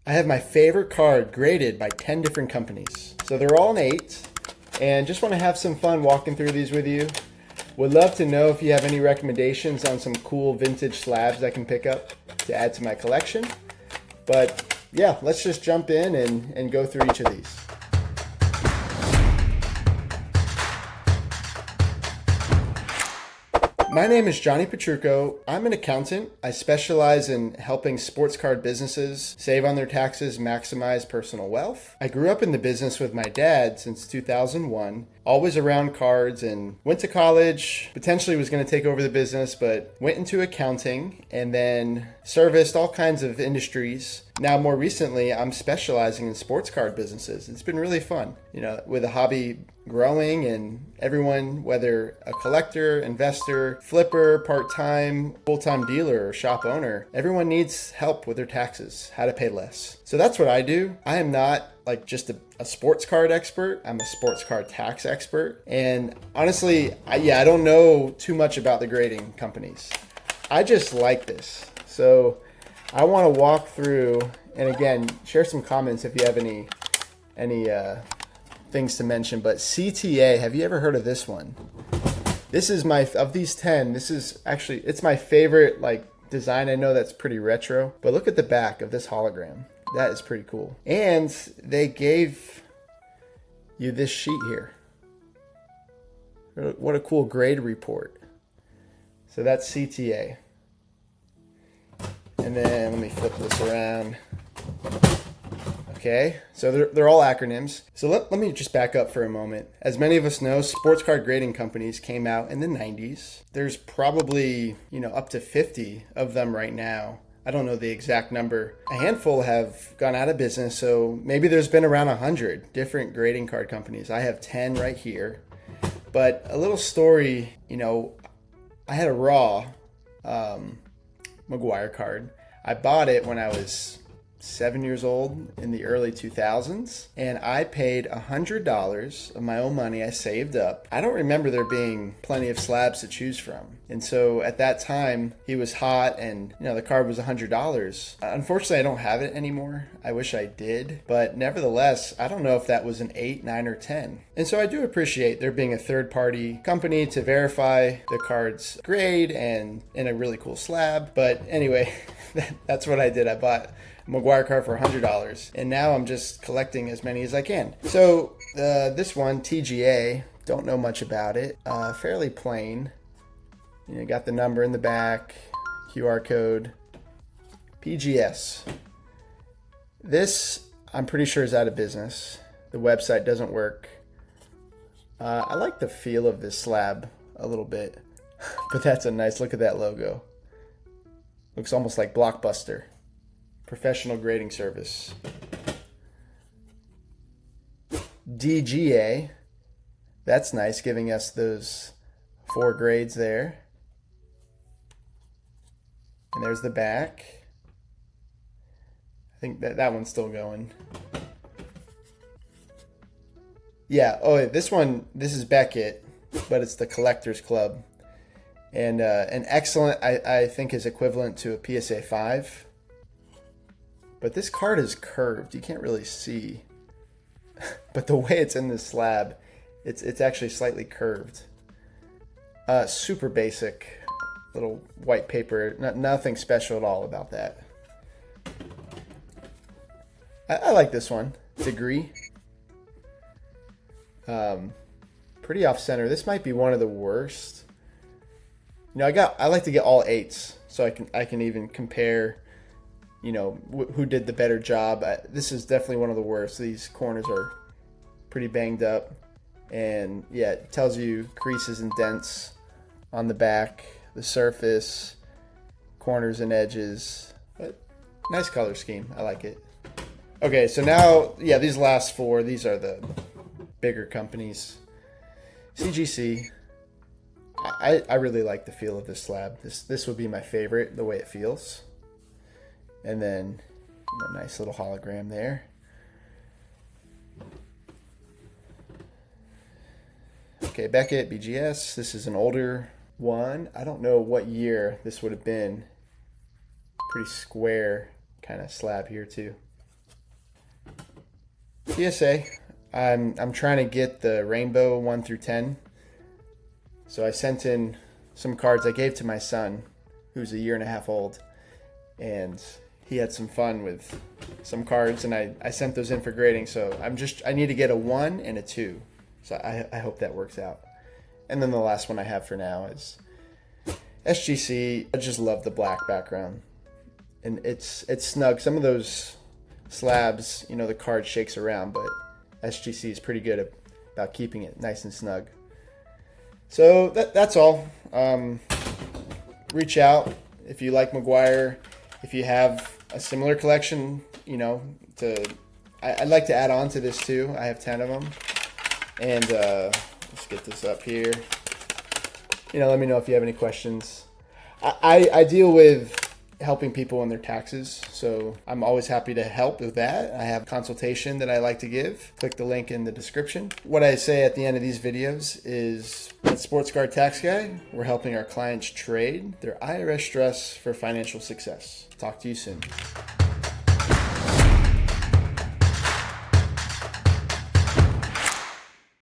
I have my favorite card graded by 10 different companies. So they're all an 8, and just want to have some fun walking through these with you. Would love to know if you have any recommendations on some cool vintage slabs I can pick up to add to my collection. But yeah, let's just jump in and go through each of these. My name is Johnny Petrucco. I'm an accountant. I specialize in helping sports card businesses save on their taxes, maximize personal wealth. I grew up in the business with my dad since 2001, always around cards, and went to college, potentially was going to take over the business, but went into accounting and then serviced all kinds of industries. Now, more recently, I'm specializing in sports card businesses. It's been really fun, with the hobby growing, and everyone, whether a collector, investor, flipper, part-time, full-time dealer, or shop owner, everyone needs help with their taxes, how to pay less. So that's what I do. I am not like just a sports card expert. I'm a sports card tax expert. And honestly, I don't know too much about the grading companies. I just like this. So I want to walk through, and again, share some comments if you have any things to mention. But CTA, have you ever heard of this one? This is of these 10, this is actually, it's my favorite design. I know that's pretty retro, but look at the back of this hologram. That is pretty cool. And they gave you this sheet here. What a cool grade report. So that's CTA. And then let me flip this around. Okay, so they're all acronyms. So let me just back up for a moment. As many of us know, sports card grading companies came out in the 90s. There's probably, up to 50 of them right now. I don't know the exact number. A handful have gone out of business, so maybe there's been around 100 different grading card companies. I have 10 right here. But a little story, I had a raw Maguire card. I bought it when I was 7 years old in the early 2000s, and I paid $100 of my own money I saved up. I don't remember there being plenty of slabs to choose from. And so at that time, he was hot, and the card was $100. Unfortunately, I don't have it anymore. I wish I did, but nevertheless, I don't know if that was an 8, 9, or 10. And so I do appreciate there being a third-party company to verify the card's grade and in a really cool slab. But anyway, that's what I did. I bought Maguire card for $100, and now I'm just collecting as many as I can. So this one, TGA, don't know much about it. Fairly plain. Got the number in the back, QR code. PGS. This, I'm pretty sure, is out of business. The website doesn't work. I like the feel of this slab a little bit, but that's a nice look at that logo. Looks almost like Blockbuster. Professional grading service. DGA, that's nice, giving us those 4 grades there. And there's the back. I think that one's still going. Yeah, this is Beckett, but it's the Collectors Club. And an excellent, I think, is equivalent to a PSA 5. But this card is curved. You can't really see. But the way it's in this slab, it's actually slightly curved. Super basic. Little white paper. Nothing special at all about that. I like this one. Degree. Pretty off center. This might be one of the worst. I like to get all 8s so I can even compare who did the better job. This is definitely one of the worst. These corners are pretty banged up. And yeah, it tells you creases and dents on the back, the surface, corners and edges. But nice color scheme. I like it. Okay, so now, yeah, these last 4, these are the bigger companies. CGC. I really like the feel of this slab. This would be my favorite, the way it feels. And then, nice little hologram there. Okay, Beckett, BGS. This is an older one. I don't know what year this would have been. Pretty square kind of slab here too. PSA. I'm trying to get the rainbow 1 through 10. So I sent in some cards I gave to my son, who's a year and a half old, and he had some fun with some cards, and I sent those in for grading. So I need to get a 1 and a 2. So I hope that works out. And then the last one I have for now is SGC. I just love the black background, and it's snug. Some of those slabs, you know, the card shakes around, but SGC is pretty good about keeping it nice and snug. So that's all. Reach out if you like Maguire. If you have a similar collection, you know, I'd like to add on to this too. I have 10 of them. And let's get this up here. You know, let me know if you have any questions. I deal with helping people on their taxes, so I'm always happy to help with that. I have a consultation that I like to give. Click the link in the description. What I say at the end of these videos is, at Sports Card Tax Guy, we're helping our clients trade their IRS stress for financial success. Talk to you soon.